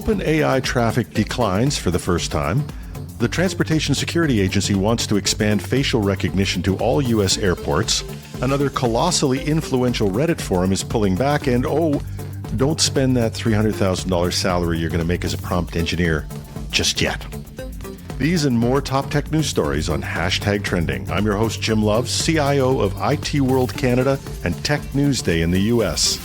OpenAI traffic declines for the first time. The Transportation Security Agency wants to expand facial recognition to all U.S. airports. Another colossally influential Reddit forum is pulling back, and don't spend that $300,000 salary you're going to make as a prompt engineer just yet. These and more top tech news stories on #Trending. I'm your host, Jim Love, CIO of IT World Canada and Tech News Day in the U.S.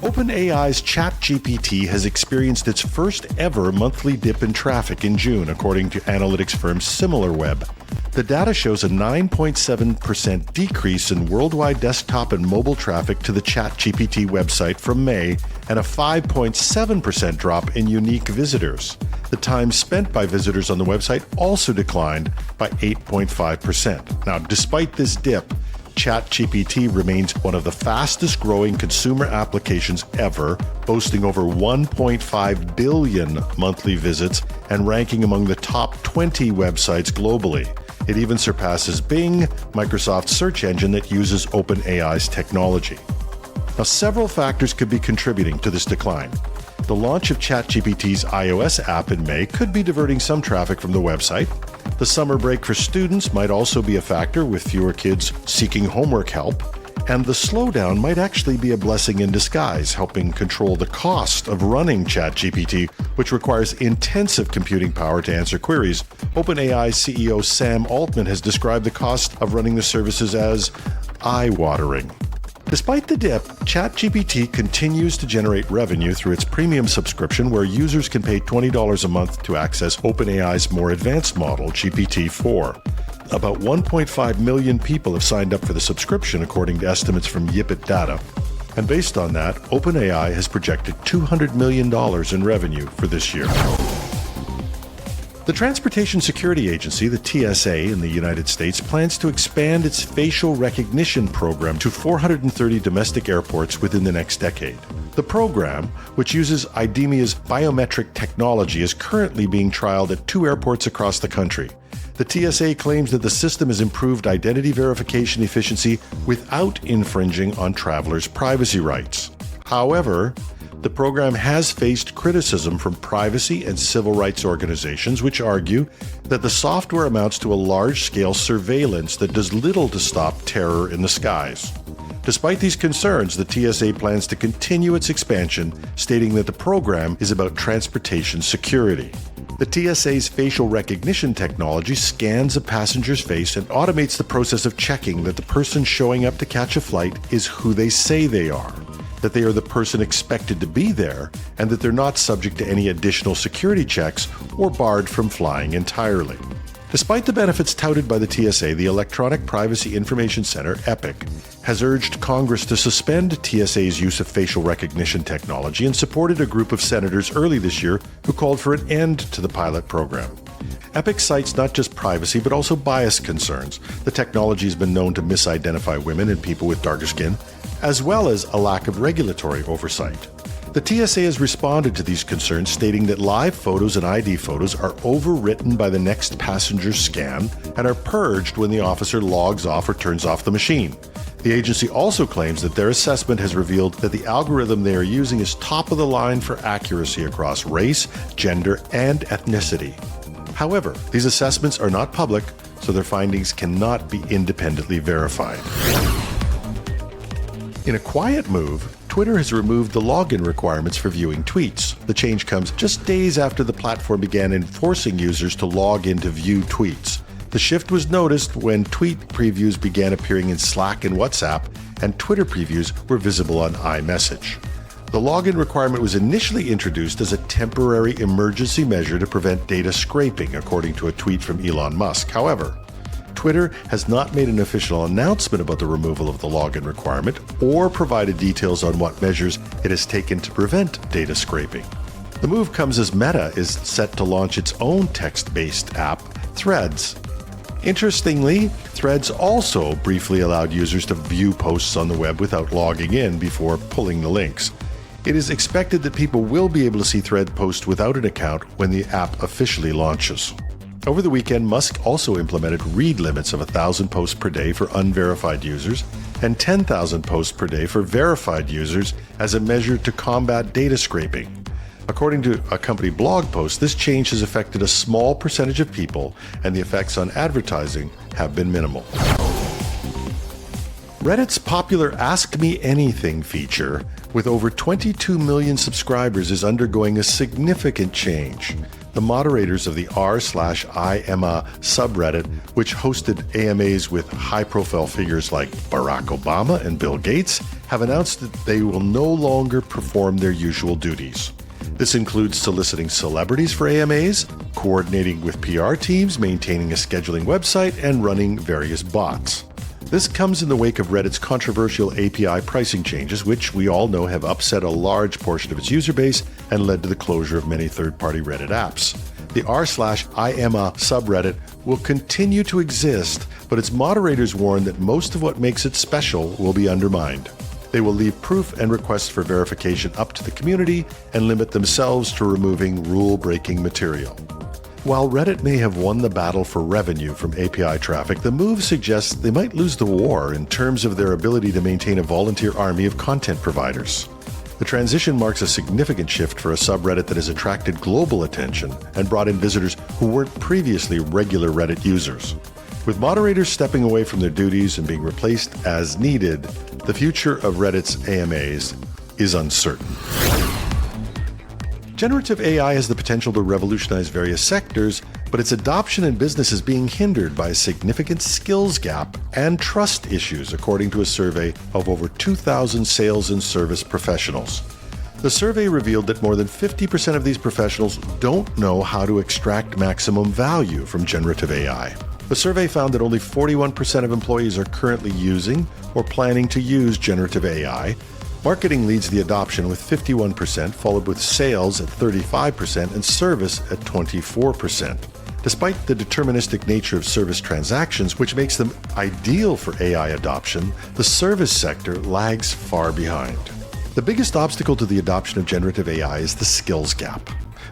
OpenAI's ChatGPT has experienced its first ever monthly dip in traffic in June, according to analytics firm SimilarWeb. The data shows a 9.7% decrease in worldwide desktop and mobile traffic to the ChatGPT website from May, and a 5.7% drop in unique visitors. The time spent by visitors on the website also declined by 8.5%. Now, despite this dip, ChatGPT remains one of the fastest growing consumer applications ever, boasting over 1.5 billion monthly visits and ranking among the top 20 websites globally. It even surpasses Bing, Microsoft's search engine that uses OpenAI's technology. Now, several factors could be contributing to this decline. The launch of ChatGPT's iOS app in May could be diverting some traffic from the website. The summer break for students might also be a factor, with fewer kids seeking homework help. And the slowdown might actually be a blessing in disguise, helping control the cost of running ChatGPT, which requires intensive computing power to answer queries. OpenAI CEO Sam Altman has described the cost of running the services as eye-watering. Despite the dip, ChatGPT continues to generate revenue through its premium subscription, where users can pay $20 a month to access OpenAI's more advanced model, GPT-4. About 1.5 million people have signed up for the subscription, according to estimates from Yipit Data. And based on that, OpenAI has projected $200 million in revenue for this year. The Transportation Security Agency, the TSA in the United States, plans to expand its facial recognition program to 430 domestic airports within the next decade. The program, which uses Idemia's biometric technology, is currently being trialed at 2 airports across the country. The TSA claims that the system has improved identity verification efficiency without infringing on travelers' privacy rights. However, the program has faced criticism from privacy and civil rights organizations, which argue that the software amounts to a large-scale surveillance that does little to stop terror in the skies. Despite these concerns, the TSA plans to continue its expansion, stating that the program is about transportation security. The TSA's facial recognition technology scans a passenger's face and automates the process of checking that the person showing up to catch a flight is who they say they are, that they are the person expected to be there, and that they're not subject to any additional security checks or barred from flying entirely. Despite the benefits touted by the TSA, the Electronic Privacy Information Center, EPIC, has urged Congress to suspend TSA's use of facial recognition technology and supported a group of senators early this year who called for an end to the pilot program. EPIC cites not just privacy but also bias concerns. The technology has been known to misidentify women and people with darker skin, as well as a lack of regulatory oversight. The TSA has responded to these concerns, stating that live photos and ID photos are overwritten by the next passenger's scan and are purged when the officer logs off or turns off the machine. The agency also claims that their assessment has revealed that the algorithm they are using is top of the line for accuracy across race, gender, and ethnicity. However, these assessments are not public, so their findings cannot be independently verified. In a quiet move, Twitter has removed the login requirements for viewing tweets. The change comes just days after the platform began enforcing users to log in to view tweets. The shift was noticed when tweet previews began appearing in Slack and WhatsApp, and Twitter previews were visible on iMessage. The login requirement was initially introduced as a temporary emergency measure to prevent data scraping, according to a tweet from Elon Musk. However, Twitter has not made an official announcement about the removal of the login requirement or provided details on what measures it has taken to prevent data scraping. The move comes as Meta is set to launch its own text-based app, Threads. Interestingly, Threads also briefly allowed users to view posts on the web without logging in before pulling the links. It is expected that people will be able to see Thread posts without an account when the app officially launches. Over the weekend, Musk also implemented read limits of 1,000 posts per day for unverified users and 10,000 posts per day for verified users as a measure to combat data scraping. According to a company blog post, this change has affected a small percentage of people, and the effects on advertising have been minimal. Reddit's popular Ask Me Anything feature, with over 22 million subscribers, is undergoing a significant change. The moderators of the r/IEMA subreddit, which hosted AMAs with high-profile figures like Barack Obama and Bill Gates, have announced that they will no longer perform their usual duties. This includes soliciting celebrities for AMAs, coordinating with PR teams, maintaining a scheduling website, and running various bots. This comes in the wake of Reddit's controversial API pricing changes, which we all know have upset a large portion of its user base and led to the closure of many third-party Reddit apps. The r/IEMA subreddit will continue to exist, but its moderators warn that most of what makes it special will be undermined. They will leave proof and requests for verification up to the community and limit themselves to removing rule-breaking material. While Reddit may have won the battle for revenue from API traffic, the move suggests they might lose the war in terms of their ability to maintain a volunteer army of content providers. The transition marks a significant shift for a subreddit that has attracted global attention and brought in visitors who weren't previously regular Reddit users. With moderators stepping away from their duties and being replaced as needed, the future of Reddit's AMAs is uncertain. Generative AI has the potential to revolutionize various sectors, but its adoption in business is being hindered by a significant skills gap and trust issues, according to a survey of over 2,000 sales and service professionals. The survey revealed that more than 50% of these professionals don't know how to extract maximum value from generative AI. The survey found that only 41% of employees are currently using or planning to use generative AI. Marketing leads the adoption with 51%, followed with sales at 35% and service at 24%. Despite the deterministic nature of service transactions, which makes them ideal for AI adoption, the service sector lags far behind. The biggest obstacle to the adoption of generative AI is the skills gap.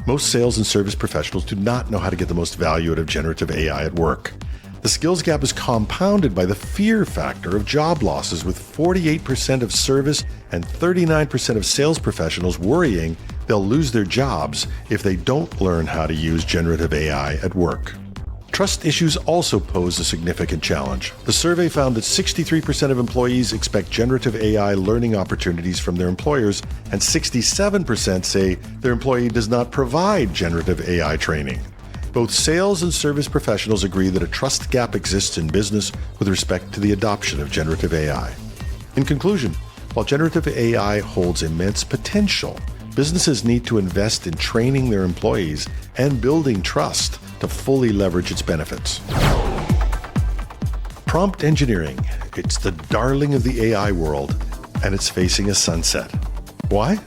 Most sales and service professionals do not know how to get the most value out of generative AI at work. The skills gap is compounded by the fear factor of job losses, with 48% of service and 39% of sales professionals worrying they'll lose their jobs if they don't learn how to use generative AI at work. Trust issues also pose a significant challenge. The survey found that 63% of employees expect generative AI learning opportunities from their employers, and 67% say their employee does not provide generative AI training. Both sales and service professionals agree that a trust gap exists in business with respect to the adoption of generative AI. In conclusion, while generative AI holds immense potential, businesses need to invest in training their employees and building trust to fully leverage its benefits. Prompt engineering. It's the darling of the AI world, and it's facing a sunset. Why?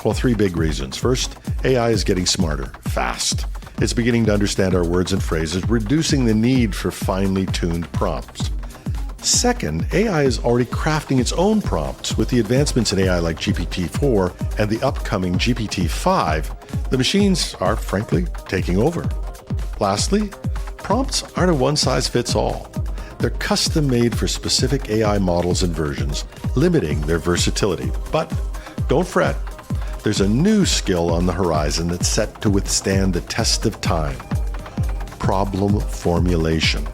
Well, three big reasons. First, AI is getting smarter, fast. It's beginning to understand our words and phrases, reducing the need for finely tuned prompts. Second, AI is already crafting its own prompts. With the advancements in AI like GPT-4 and the upcoming GPT-5, the machines are, frankly, taking over. Lastly, prompts aren't a one-size-fits-all. They're custom-made for specific AI models and versions, limiting their versatility. But don't fret. There's a new skill on the horizon that's set to withstand the test of time: problem formulation.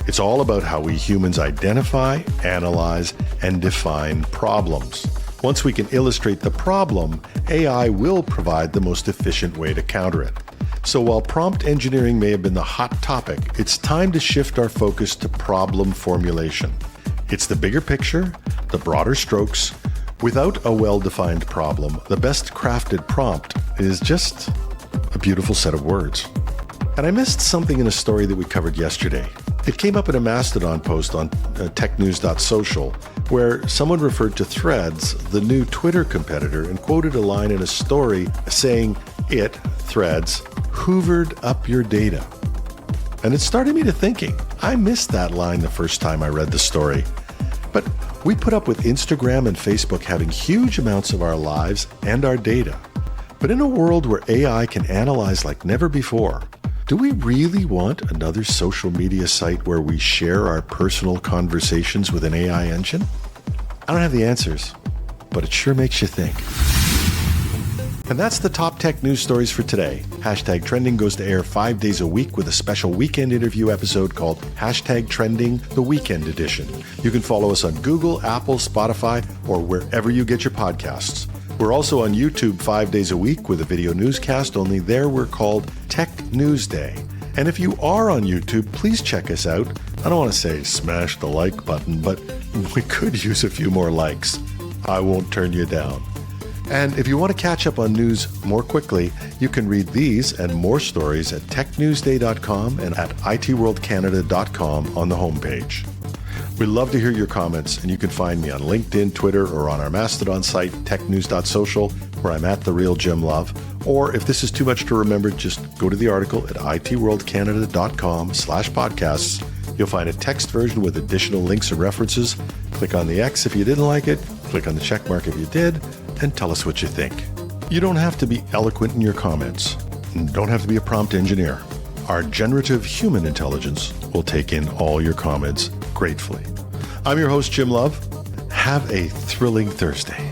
It's all about how we humans identify, analyze, and define problems. Once we can illustrate the problem, AI will provide the most efficient way to counter it. So while prompt engineering may have been the hot topic, it's time to shift our focus to problem formulation. It's the bigger picture, the broader strokes. Without a well-defined problem, the best crafted prompt is just a beautiful set of words. And I missed something in a story that we covered yesterday. It came up in a Mastodon post on technews.social, where someone referred to Threads, the new Twitter competitor, and quoted a line in a story saying it, Threads, hoovered up your data. And it started me to thinking. I missed that line the first time I read the story. But we put up with Instagram and Facebook having huge amounts of our lives and our data. But in a world where AI can analyze like never before, do we really want another social media site where we share our personal conversations with an AI engine? I don't have the answers, but it sure makes you think. And that's the top tech news stories for today. Hashtag Trending goes to air 5 days a week with a special weekend interview episode called Hashtag Trending, the Weekend Edition. You can follow us on Google, Apple, Spotify, or wherever you get your podcasts. We're also on YouTube 5 days a week with a video newscast, only there we're called Tech News Day. And if you are on YouTube, please check us out. I don't want to say smash the like button, but we could use a few more likes. I won't turn you down. And if you want to catch up on news more quickly, you can read these and more stories at technewsday.com and at itworldcanada.com on the homepage. We'd love to hear your comments, and you can find me on LinkedIn, Twitter, or on our Mastodon site, technews.social, where I'm at The Real Jim Love. Or if this is too much to remember, just go to the article at itworldcanada.com/podcasts. You'll find a text version with additional links and references. Click on the X if you didn't like it, click on the check mark if you did, and tell us what you think. You don't have to be eloquent in your comments. Don't have to be a prompt engineer. Our generative human intelligence will take in all your comments gratefully. I'm your host, Jim Love. Have a thrilling Thursday.